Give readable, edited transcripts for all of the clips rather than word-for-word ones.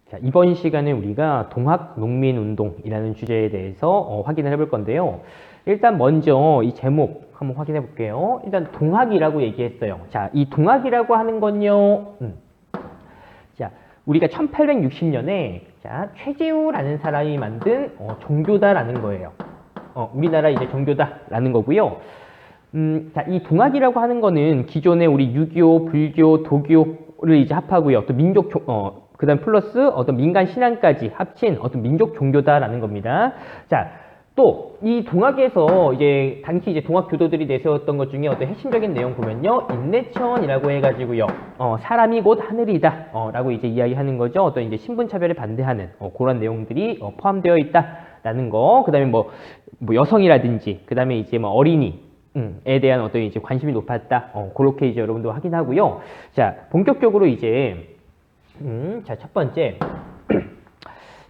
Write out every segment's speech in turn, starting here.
자, 이번 시간에 우리가 동학농민운동이라는 주제에 대해서 확인을 해볼 건데요. 일단 먼저 이 제목 한번 확인해 볼게요. 일단 동학이라고 얘기했어요. 자, 이 동학이라고 하는 건요. 자, 우리가 1860년에 자, 최재우라는 사람이 만든 종교다라는 거예요. 우리나라 이제 종교다라는 거고요. 자, 이 동학이라고 하는 거는 기존의 우리 유교, 불교, 도교를 이제 합하고요. 또 민족 그 다음 플러스 어떤 민간 신앙까지 합친 어떤 민족 종교다라는 겁니다. 자, 또 이 동학에서 이제 당시 이제 동학 교도들이 내세웠던 것 중에 어떤 핵심적인 내용 보면요, 인내천이라고 해가지고요, 사람이 곧 하늘이다, 라고 이제 이야기하는 거죠. 어떤 이제 신분차별에 반대하는 그런 내용들이 포함되어 있다라는 거. 그 다음에 뭐 여성이라든지, 그 다음에 이제 뭐 어린이 에 대한 어떤 이제 관심이 높았다. 그렇게 이제 여러분도 확인하고요. 자, 본격적으로 이제 자, 첫 번째.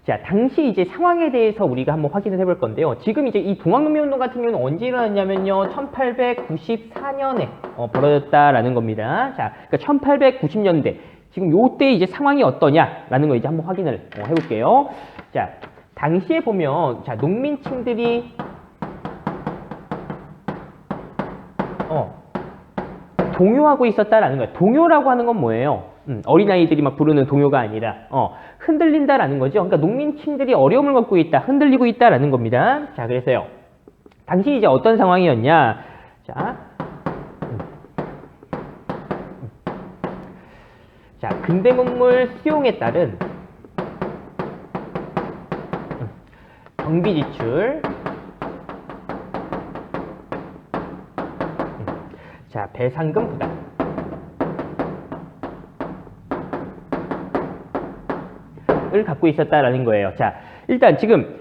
자, 당시 이제 상황에 대해서 우리가 한번 확인을 해볼 건데요. 지금 이제 이 동학농민운동 같은 경우는 언제 일어났냐면요, 1894년에 벌어졌다라는 겁니다. 자, 그러니까 1890년대. 지금 요때 이제 상황이 어떠냐라는 거 이제 한번 확인을 해볼게요. 자, 당시에 보면, 자, 농민층들이 동요하고 있었다라는 거예요. 동요라고 하는 건 뭐예요? 어린아이들이 막 부르는 동요가 아니라 흔들린다라는 거죠. 그러니까 농민층들이 어려움을 겪고 있다, 흔들리고 있다라는 겁니다. 자, 그래서요, 당시 이제 어떤 상황이었냐? 자, 근대문물 수용에 따른 경비 지출, 자, 배상금 부담, 을 갖고 있었다라는 거예요. 자, 일단 지금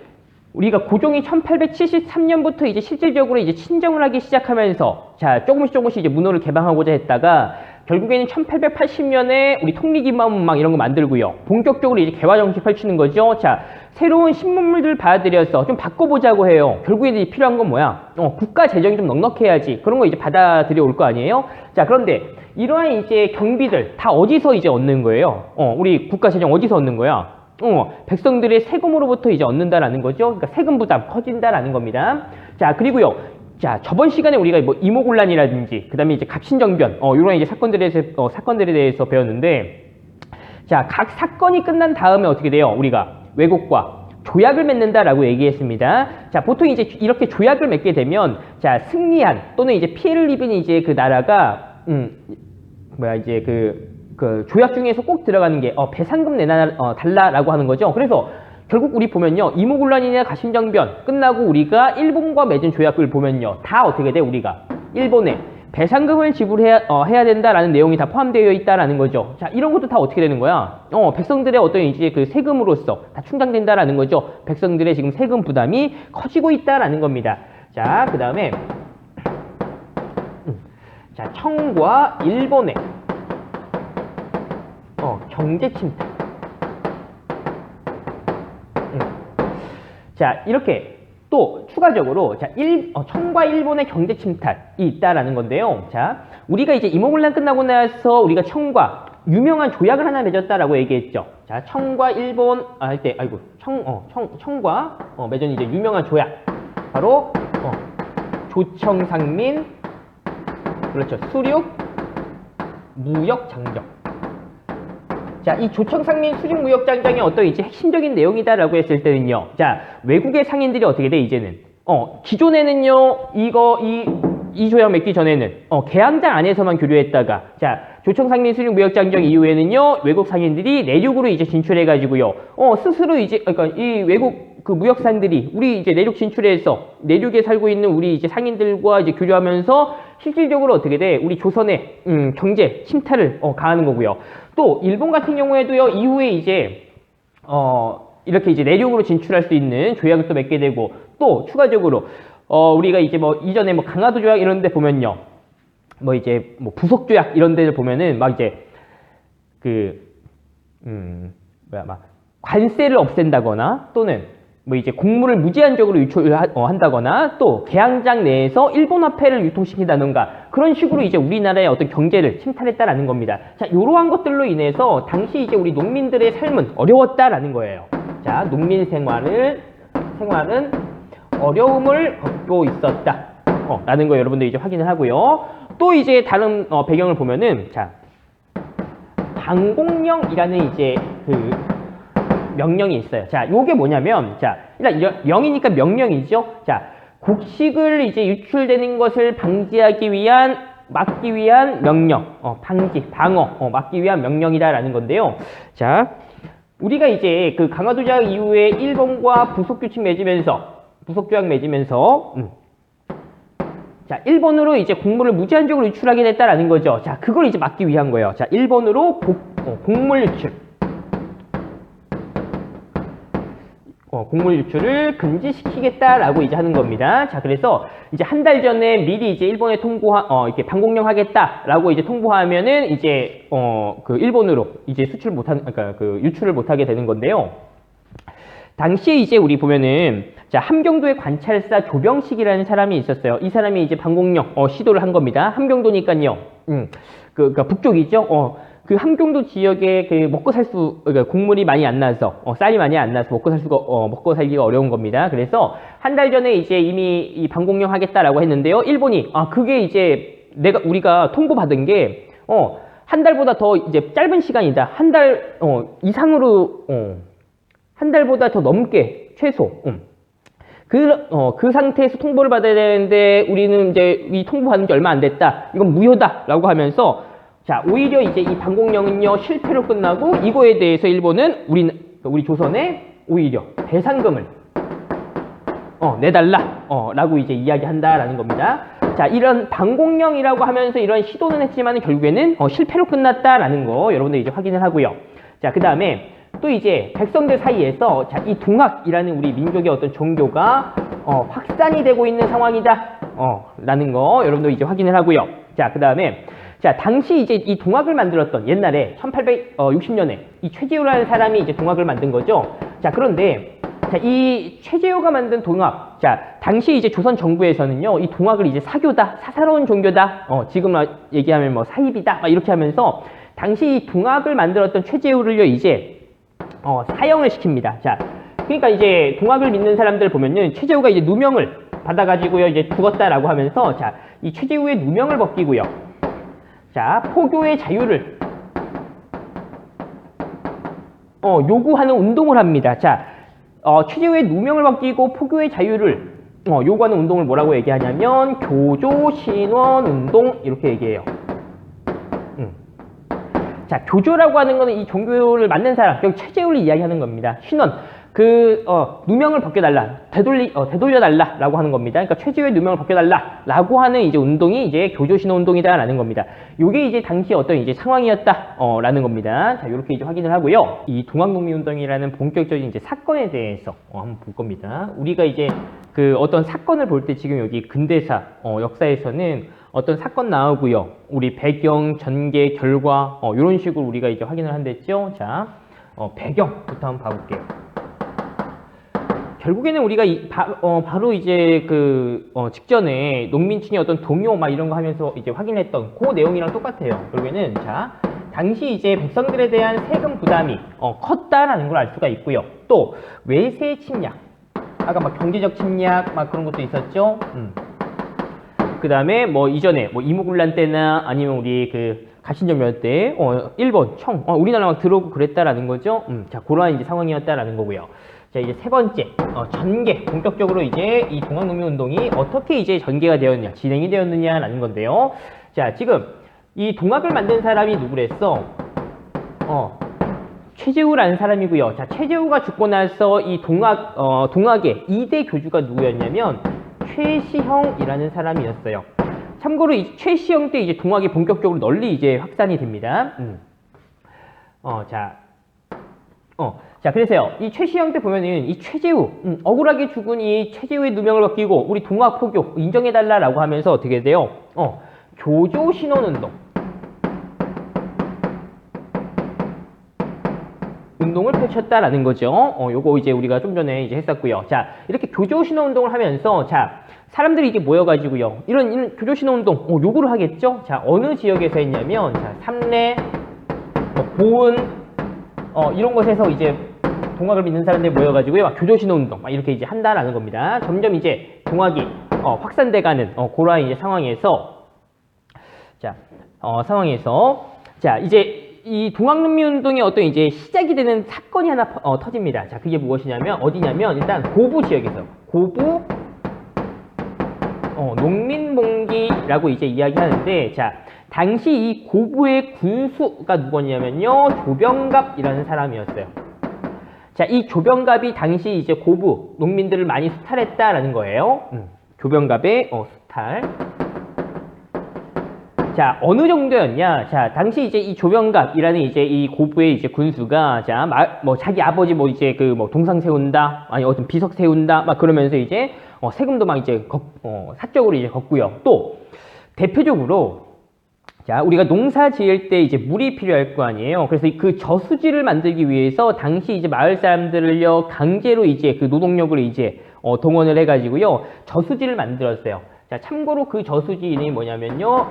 우리가 고종이 1873년부터 이제 실질적으로 이제 친정을 하기 시작하면서, 자, 조금씩 이제 문호를 개방하고자 했다가 결국에는 1880년에 우리 통리기만막 이런 거 만들고요. 본격적으로 이제 개화 정책 펼치는 거죠. 자, 새로운 신문물들 받아들여서 좀 바꿔보자고 해요. 결국에 이제 필요한 건 뭐야? 국가 재정이 좀 넉넉해야지. 그런 거 이제 받아들여 올 거 아니에요? 자, 그런데 이러한 이제 경비들 다 어디서 이제 얻는 거예요? 우리 국가 재정 어디서 얻는 거야? 백성들의 세금으로부터 이제 얻는다라는 거죠. 그러니까 세금 부담 커진다라는 겁니다. 자, 그리고요. 자, 저번 시간에 우리가 뭐 이모곤란이라든지, 그 다음에 이제 갑신정변, 이런 이제 사건들에 대해서 배웠는데, 자, 각 사건이 끝난 다음에 어떻게 돼요? 우리가 외국과 조약을 맺는다라고 얘기했습니다. 자, 보통 이제 이렇게 조약을 맺게 되면, 자, 승리한 또는 이제 피해를 입은 이제 그 나라가, 이제 그 조약 중에서 꼭 들어가는 게 배상금 달라라고 하는 거죠. 그래서 결국 우리 보면요, 이모곤란이나 갑신정변 끝나고 우리가 일본과 맺은 조약을 보면요, 다 어떻게 돼? 우리가 일본에 배상금을 지불해야 해야 된다라는 내용이 다 포함되어 있다라는 거죠. 자, 이런 것도 다 어떻게 되는 거야? 백성들의 어떤 이제 그 세금으로서 다 충당된다라는 거죠. 백성들의 지금 세금 부담이 커지고 있다라는 겁니다. 자, 그 다음에 자, 청과 일본의 경제 침탈. 자, 이렇게 또 추가적으로, 자, 청과 일본의 경제 침탈이 있다라는 건데요. 자, 우리가 이제 이모곤란 끝나고 나서 우리가 청과 유명한 조약을 하나 맺었다라고 얘기했죠. 자, 청과 일본 할 때, 청과 맺은 이제 유명한 조약, 바로 조청상민, 그렇죠, 수륙 무역 장정. 자, 이 조청상민 수륙 무역 장정이 어떤 이제 핵심적인 내용이다라고 했을 때는요. 자, 외국의 상인들이 어떻게 돼, 이제는? 기존에는요, 이 조약 맺기 전에는, 계양장 안에서만 교류했다가, 자, 조청상민 수륙 무역 장정 이후에는요, 외국 상인들이 내륙으로 이제 진출해가지고요, 스스로 이제, 그러니까 이 외국 그 무역상들이 우리 이제 내륙 진출해서 내륙에 살고 있는 우리 이제 상인들과 이제 교류하면서 실질적으로 어떻게 돼? 우리 조선의 경제 침탈을 가하는 거고요. 또 일본 같은 경우에도요, 이후에 이제 이렇게 이제 내륙으로 진출할 수 있는 조약을 또 맺게 되고, 또 추가적으로 우리가 이제 뭐 이전에 뭐 강화도 조약 이런 데 보면요, 뭐 이제 뭐 부속 조약 이런 데를 보면은 막 이제 막 관세를 없앤다거나 또는 뭐 이제 곡물을 무제한적으로 유출한다거나 또 개항장 내에서 일본 화폐를 유통시킨다던가 그런 식으로 이제 우리나라의 어떤 경제를 침탈했다라는 겁니다. 자, 이러한 것들로 인해서 당시 이제 우리 농민들의 삶은 어려웠다라는 거예요. 자, 농민 생활은 어려움을 겪고 있었다. 라는 거 여러분들 이제 확인을 하고요. 또 이제 다른 배경을 보면은 자, 방공령이라는 이제 그 명령이 있어요. 자, 요게 뭐냐면, 자, 일단 영이니까 명령이죠. 자, 곡식을 이제 유출되는 것을 막기 위한 명령, 막기 위한 명령이다라는 건데요. 자, 우리가 이제 그 강화도 조약 이후에 일본과 부속조약 맺으면서, 자, 일본으로 이제 곡물을 무제한적으로 유출하게 됐다라는 거죠. 자, 그걸 이제 막기 위한 거예요. 자, 일본으로 곡물 유출. 곡물 유출을 금지시키겠다라고 이제 하는 겁니다. 자, 그래서 이제 한 달 전에 미리 이제 일본에 이렇게 방공령 하겠다라고 이제 통보하면은 이제 그 일본으로 이제 그러니까 그 유출을 못하게 되는 건데요. 당시에 이제 우리 보면은 자, 함경도의 관찰사 조병식이라는 사람이 있었어요. 이 사람이 이제 방공령 시도를 한 겁니다. 함경도니까요. 그러니까 북쪽이죠. 그 함경도 지역에 그 그러니까 곡물이 많이 안 나서 쌀이 많이 안 나서 먹고 살기가 어려운 겁니다. 그래서 한 달 전에 이제 이미 이 방공령 하겠다라고 했는데요. 일본이 그게 이제 우리가 통보받은 게 한 달보다 더 이제 짧은 시간이다. 한 달 이상으로 한 달보다 더 넘게 최소 그 상태에서 통보를 받아야 되는데 우리는 이제 이 통보받은 지 얼마 안 됐다. 이건 무효다라고 하면서 자, 오히려 이제 이 방공령은요, 실패로 끝나고, 이거에 대해서 일본은 우리 조선에 오히려 배상금을, 내달라, 라고 이제 이야기한다라는 겁니다. 자, 이런 방공령이라고 하면서 이런 시도는 했지만 결국에는 실패로 끝났다라는 거 여러분들 이제 확인을 하고요. 자, 그 다음에 또 이제 백성들 사이에서 자, 이 동학이라는 우리 민족의 어떤 종교가 확산이 되고 있는 상황이다, 라는 거 여러분들 이제 확인을 하고요. 자, 그 다음에 자, 당시 이제 이 동학을 만들었던 옛날에 1860년에 이 최재우라는 사람이 이제 동학을 만든 거죠. 자, 그런데 자, 이 최재우가 만든 동학, 자, 당시 이제 조선 정부에서는요, 이 동학을 이제 사교다, 사사로운 종교다, 지금 얘기하면 뭐 사입이다, 막 이렇게 하면서 당시 이 동학을 만들었던 최재우를요, 이제 사형을 시킵니다. 자, 그러니까 이제 동학을 믿는 사람들 보면요, 최재우가 이제 누명을 받아가지고요, 이제 죽었다라고 하면서 자, 이 최재우의 누명을 벗기고요. 자, 포교의 자유를 요구하는 운동을 합니다. 자, 최재우의 누명을 벗기고 포교의 자유를 요구하는 운동을 뭐라고 얘기하냐면 교조 신원 운동 이렇게 얘기해요. 자, 교조라고 하는 거는 이 종교를 만든 사람, 결국 최재우를 이야기하는 겁니다. 신원, 누명을 벗겨달라, 되돌려달라라고 하는 겁니다. 그러니까 최재우의 누명을 벗겨달라라고 하는 이제 운동이 이제 교조신호 운동이다라는 겁니다. 요게 이제 당시 어떤 이제 상황이었다라는 겁니다. 자, 요렇게 이제 확인을 하고요. 이 동학농민운동이라는 본격적인 이제 사건에 대해서 한번 볼 겁니다. 우리가 이제 그 어떤 사건을 볼 때 지금 여기 근대사, 역사에서는 어떤 사건 나오고요. 우리 배경, 전개, 결과, 요런 식으로 우리가 이제 확인을 한댔죠. 자, 배경부터 한번 봐볼게요. 결국에는 우리가 바로 이제 직전에 농민층의 어떤 동요 막 이런 거 하면서 이제 확인했던 그 내용이랑 똑같아요. 결국에는 자, 당시 이제 백성들에 대한 세금 부담이 컸다라는 걸 알 수가 있고요. 또 외세 침략, 아까 막 경제적 침략 막 그런 것도 있었죠. 그 다음에 뭐 이전에 뭐 이모군란 때나 아니면 우리 가신정변 때 일본 우리나라 막 들어오고 그랬다라는 거죠. 자, 그러한 이제 상황이었다라는 거고요. 자, 이제 세 번째, 전개. 본격적으로 이제 이 동학농민운동이 어떻게 이제 전개가 되었느냐, 진행이 되었느냐라는 건데요. 자, 지금 이 동학을 만든 사람이 누구랬어? 최재우라는 사람이고요. 자, 최재우가 죽고 나서 이 동학의 2대 교주가 누구였냐면 최시형이라는 사람이었어요. 참고로 이 최시형 때 이제 동학이 본격적으로 널리 이제 확산이 됩니다. 자, 그래서요, 이 최시형 때 보면은 이 최재우, 억울하게 죽은 이 최재우의 누명을 벗기고 우리 동학 포교 인정해달라라고 하면서 어떻게 돼요? 교조 신원운동. 운동을 펼쳤다라는 거죠. 요거 이제 우리가 좀 전에 이제 했었고요. 자, 이렇게 교조신호 운동을 하면서, 자, 사람들이 이제 모여가지고요. 이런 교조신호 운동, 요거를 하겠죠? 자, 어느 지역에서 했냐면, 자, 삼례, 보은, 이런 곳에서 이제 동학을 믿는 사람들이 모여가지고요. 막 교조신호 운동, 막 이렇게 이제 한다라는 겁니다. 점점 이제 동학이, 확산돼가는, 그러한 이제 상황에서, 자, 자, 이제, 이 동학농민운동의 어떤 이제 시작이 되는 사건이 하나 터집니다. 자, 그게 무엇이냐면 어디냐면 일단 고부 지역에서 고부 농민봉기라고 이제 이야기하는데, 자, 당시 이 고부의 군수가 누구냐면요, 조병갑이라는 사람이었어요. 자, 이 조병갑이 당시 이제 고부 농민들을 많이 수탈했다라는 거예요. 조병갑의 수탈. 자, 어느 정도였냐? 자, 당시 이제 이 조병갑이라는 이제 이 고부의 이제 군수가, 자, 자기 아버지 이제 동상 세운다, 아니 어떤 비석 세운다, 막 그러면서 이제 세금도 막 이제 사적으로 이제 걷고요. 또 대표적으로, 자, 우리가 농사 지을 때 이제 물이 필요할 거 아니에요. 그래서 그 저수지를 만들기 위해서 당시 이제 마을 사람들을요 강제로 이제 그 노동력을 이제 동원을 해가지고요 저수지를 만들었어요. 자, 참고로 그 저수지 이름이 뭐냐면요,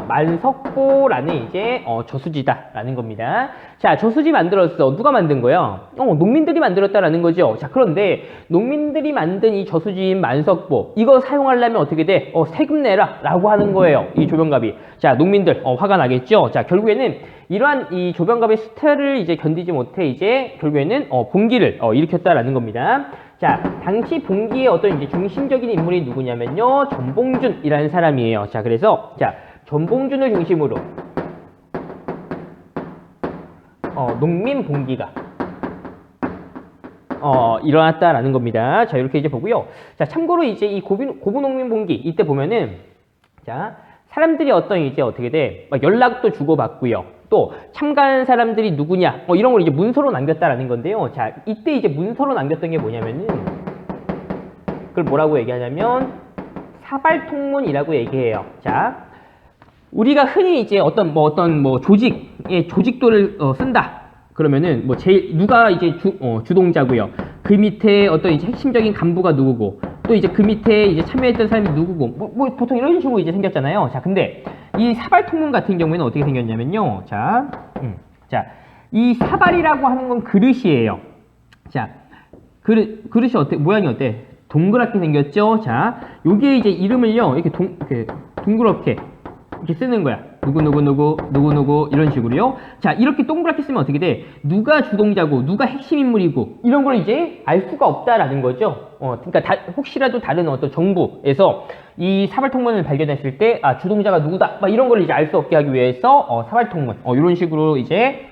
만석보라는 이제 저수지다라는 겁니다. 자, 저수지 만들었어. 누가 만든 거야? 농민들이 만들었다라는 거죠. 자, 그런데 농민들이 만든 이 저수지인 만석보, 이거 사용하려면 어떻게 돼? 세금 내라 라고 하는 거예요, 이 조병갑이. 자, 농민들 화가 나겠죠. 자, 결국에는 이러한 이 조병갑의 수탈을 이제 견디지 못해 이제 결국에는 봉기를 일으켰다라는 겁니다. 자, 당시 봉기의 어떤 이제 중심적인 인물이 누구냐면요, 전봉준이라는 사람이에요. 자, 그래서 자, 전봉준을 중심으로 농민 봉기가 일어났다라는 겁니다. 자, 이렇게 이제 보고요. 자, 참고로 이제 이 고부 농민 봉기 이때 보면은, 자, 사람들이 어떤 이제 어떻게 돼? 막 연락도 주고받고요. 또 참가한 사람들이 누구냐? 이런 걸 이제 문서로 남겼다라는 건데요. 자, 이때 이제 문서로 남겼던 게 뭐냐면은, 그걸 뭐라고 얘기하냐면 사발통문이라고 얘기해요. 자, 우리가 흔히 이제 어떤 조직의 조직도를 쓴다. 그러면은 제일 누가 이제 주동자고요. 그 밑에 어떤 이제 핵심적인 간부가 누구고, 또 이제 그 밑에 이제 참여했던 사람이 누구고, 보통 이런 식으로 이제 생겼잖아요. 자, 근데 이 사발통문 같은 경우에는 어떻게 생겼냐면요. 자, 이 사발이라고 하는 건 그릇이에요. 자, 그릇이 모양이 어때? 동그랗게 생겼죠? 자, 여기에 이제 이름을요, 이렇게 동그랗게 이렇게 쓰는 거야. 누구 이런 식으로요. 자, 이렇게 동그랗게 쓰면 어떻게 돼? 누가 주동자고 누가 핵심 인물이고 이런 걸 이제 알 수가 없다라는 거죠. 그러니까 혹시라도 다른 어떤 정부에서 이 사발통문을 발견했을 때, 주동자가 누구다, 막 이런 걸 이제 알 수 없게 하기 위해서 사발통문 이런 식으로 이제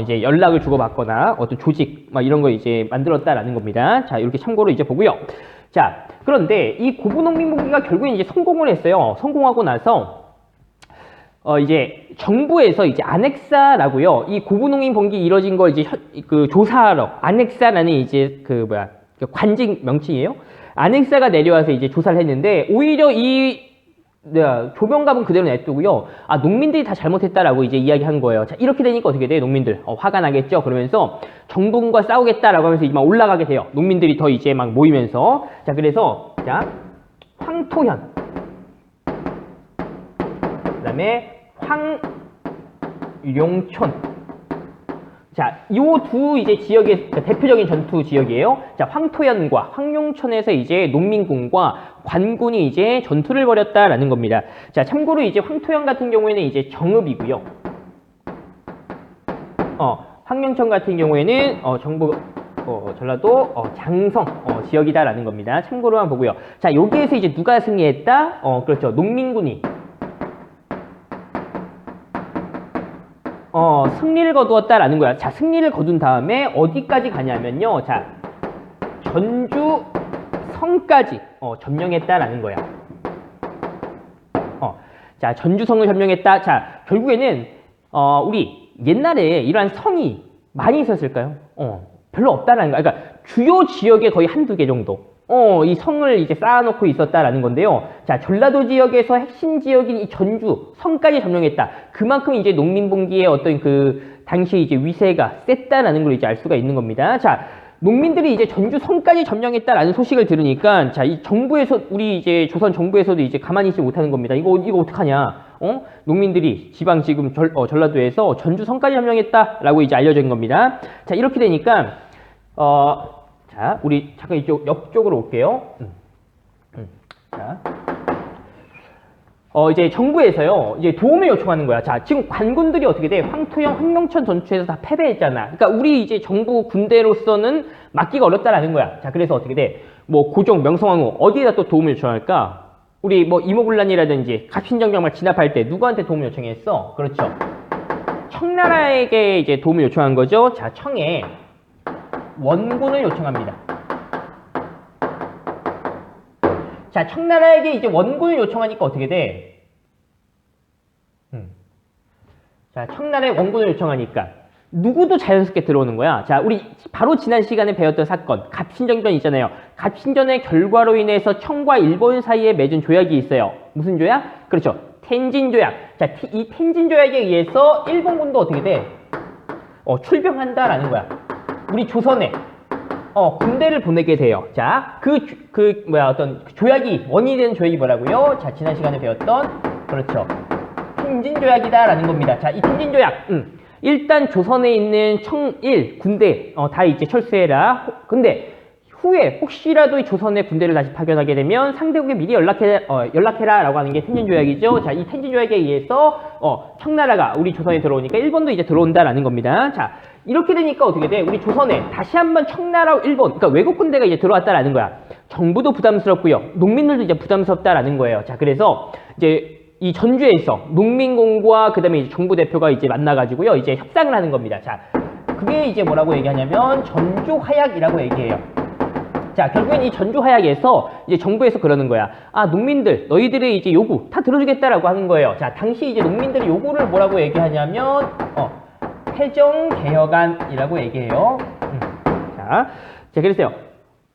연락을 주고받거나 어떤 조직 막 이런 걸 이제 만들었다라는 겁니다. 자, 이렇게 참고로 이제 보고요. 자, 그런데 이 고부농민봉기가 결국엔 이제 성공을 했어요. 성공하고 나서 이제 정부에서 이제 안핵사라고요. 이 고부농민봉기 이뤄진 걸 이제 조사하러, 안핵사라는 이제 그 관직 명칭이에요. 안핵사가 내려와서 이제 조사를 했는데, 오히려 이 조병갑은 그대로 냅두고요. 농민들이 다 잘못했다라고 이제 이야기한 거예요. 자, 이렇게 되니까 어떻게 돼? 농민들 화가 나겠죠. 그러면서 정부군과 싸우겠다라고 하면서 이제 막 올라가게 돼요. 농민들이 더 이제 막 모이면서. 자, 그래서 자, 황토현, 그다음에 황룡촌. 자, 요 두 이제 지역의 대표적인 전투 지역이에요. 자, 황토현과 황룡촌에서 이제 농민군과 관군이 이제 전투를 벌였다라는 겁니다. 자, 참고로 이제 황토현 같은 경우에는 이제 정읍이고요. 황룡촌 같은 경우에는 전라도 장성 지역이다라는 겁니다. 참고로만 보고요. 자, 여기에서 이제 누가 승리했다? 그렇죠. 농민군이 승리를 거두었다라는 거야. 자, 승리를 거둔 다음에 어디까지 가냐면요. 자, 전주 성까지 점령했다라는 거야. 자, 전주성을 점령했다. 자, 결국에는 우리 옛날에 이러한 성이 많이 있었을까요? 별로 없다라는 거야. 그러니까 주요 지역에 거의 한두 개 정도. 이 성을 이제 쌓아놓고 있었다라는 건데요. 자, 전라도 지역에서 핵심 지역인 이 전주 성까지 점령했다. 그만큼 이제 농민봉기의 어떤 그 당시 이제 위세가 셌다라는 걸 이제 알 수가 있는 겁니다. 자, 농민들이 이제 전주 성까지 점령했다라는 소식을 들으니까 자, 이 정부에서 우리 이제 조선 정부에서도 이제 가만히 있지 못하는 겁니다. 이거 어떡하냐? 농민들이 지방 지금 전라도에서 전주 성까지 점령했다라고 이제 알려진 겁니다. 자, 이렇게 되니까 자, 우리 잠깐 이쪽 옆쪽으로 올게요. 자, 이제 정부에서요, 이제 도움을 요청하는 거야. 자, 지금 관군들이 어떻게 돼? 황토영, 황룡천 전투에서 다 패배했잖아. 그러니까 우리 이제 정부 군대로서는 막기가 어렵다라는 거야. 자, 그래서 어떻게 돼? 뭐 고종, 명성황후 어디에다 또 도움을 요청할까? 우리 뭐 이모군란이라든지 갑신정병만 진압할 때 누구한테 도움을 요청했어? 그렇죠. 청나라에게 이제 도움을 요청한 거죠. 자, 청에 원군을 요청합니다. 자, 청나라에게 이제 원군을 요청하니까 어떻게 돼? 자, 청나라에 원군을 요청하니까 누구도 자연스럽게 들어오는 거야. 자, 우리 바로 지난 시간에 배웠던 사건, 갑신정변 있잖아요. 갑신전의 결과로 인해서 청과 일본 사이에 맺은 조약이 있어요. 무슨 조약? 그렇죠. 텐진조약. 자, 이 텐진조약에 의해서 일본군도 어떻게 돼? 출병한다라는 거야. 우리 조선에 군대를 보내게 돼요. 자, 어떤 조약이, 원인이 되는 조약이 뭐라고요? 자, 지난 시간에 배웠던, 그렇죠. 텐진조약이다라는 겁니다. 자, 이 텐진조약, 일단 조선에 있는 청일 군대, 다 이제 철수해라. 근데, 후에 혹시라도 이 조선의 군대를 다시 파견하게 되면 상대국에 미리 연락해라 라고 하는 게 텐진조약이죠. 자, 이 텐진조약에 의해서 청나라가 우리 조선에 들어오니까 일본도 이제 들어온다라는 겁니다. 자, 이렇게 되니까 어떻게 돼? 우리 조선에 다시 한번 청나라, 일본, 그러니까 외국 군대가 이제 들어왔다라는 거야. 정부도 부담스럽고요. 농민들도 이제 부담스럽다라는 거예요. 자, 그래서 이제 이 전주에서 농민공과 그다음에 이제 정부 대표가 이제 만나가지고요. 이제 협상을 하는 겁니다. 자, 그게 이제 뭐라고 얘기하냐면 전주화약이라고 얘기해요. 자, 결국엔 이 전주화약에서 이제 정부에서 그러는 거야. 아, 농민들, 너희들의 이제 요구 다 들어주겠다라고 하는 거예요. 자, 당시 이제 농민들의 요구를 뭐라고 얘기하냐면, 패정개혁안이라고 얘기해요. 자, 그래서요.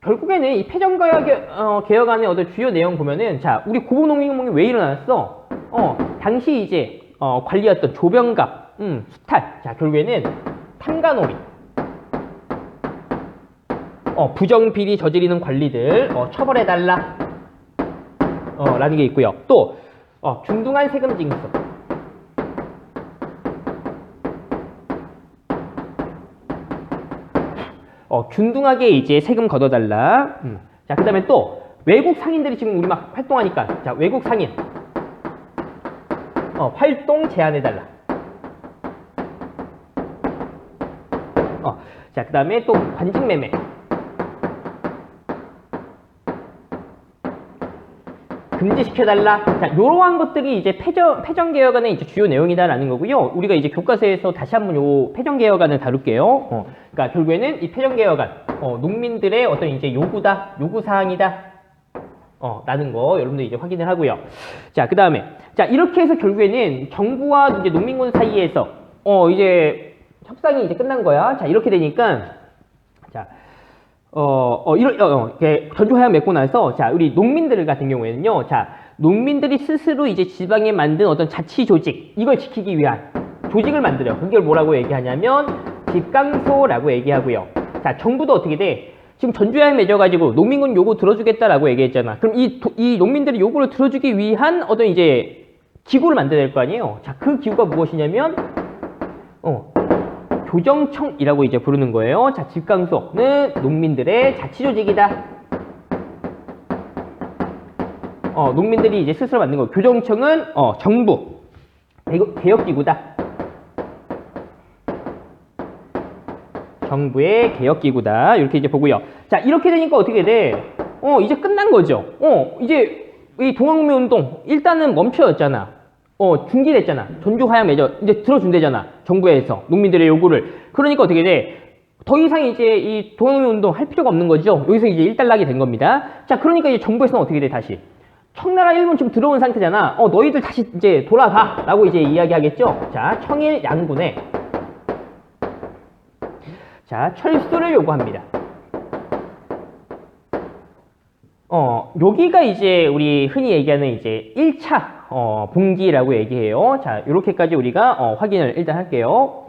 결국에는 이 패정개혁안의 어떤 주요 내용 보면은, 자, 우리 고국농민공이 왜 일어났어? 당시 이제, 관리였던 조병갑, 수탈. 자, 결국에는 탐관오리. 부정비리 저지르는 관리들, 처벌해달라. 라는 게 있고요. 또, 균등한 세금 징수. 균등하게 이제 세금 걷어달라. 자, 그 다음에 또, 외국 상인들이 지금 우리 막 활동하니까, 자, 외국 상인. 활동 제한해달라. 자, 그 다음에 또 관직매매. 금지시켜달라. 자, 이러한 것들이 이제 패정개혁안의 이제 주요 내용이다라는 거고요. 우리가 이제 교과서에서 다시 한번 요 패정개혁안을 다룰게요. 그러니까 결국에는 이 패정개혁안, 농민들의 어떤 이제 요구사항이다. 라는 거 여러분들 이제 확인을 하고요. 자, 그 다음에, 자, 이렇게 해서 결국에는 정부와 이제 농민군 사이에서, 이제 협상이 이제 끝난 거야. 자, 이렇게 되니까, 자, 이렇게 전주화약 맺고 나서, 자, 우리 농민들 같은 경우에는요, 자, 농민들이 스스로 이제 지방에 만든 어떤 자치 조직, 이걸 지키기 위한 조직을 만들어요. 그걸 뭐라고 얘기하냐면, 집강소라고 얘기하고요. 자, 정부도 어떻게 돼? 지금 전주화약 맺어가지고 농민군 요구 들어주겠다라고 얘기했잖아. 그럼 이 농민들의 요구를 들어주기 위한 어떤 이제 기구를 만들어야 될 거 아니에요? 자, 그 기구가 무엇이냐면, 조정청이라고 이제 부르는 거예요. 자, 집강소는 농민들의 자치조직이다. 농민들이 이제 스스로 만든 거. 교정청은 정부 개혁기구다. 정부의 개혁기구다. 이렇게 이제 보고요. 자, 이렇게 되니까 어떻게 돼? 이제 끝난 거죠. 이제 이 동학농민운동 일단은 멈춰졌잖아. 중지됐잖아. 전주화약 맺어 이제 들어준대잖아. 정부에서 농민들의 요구를. 그러니까 어떻게 돼? 더 이상 이제 이 동학농민운동 할 필요가 없는 거죠. 여기서 이제 일단락이 된 겁니다. 자, 그러니까 이제 정부에서는 어떻게 돼? 다시 청나라 일본 지금 들어온 상태잖아. 너희들 다시 이제 돌아가라고 이제 이야기하겠죠. 자, 청일 양군에 자, 철수를 요구합니다. 여기가 이제 우리 흔히 얘기하는 이제 1차 분기라고 얘기해요. 자, 이렇게까지 우리가 확인을 일단 할게요.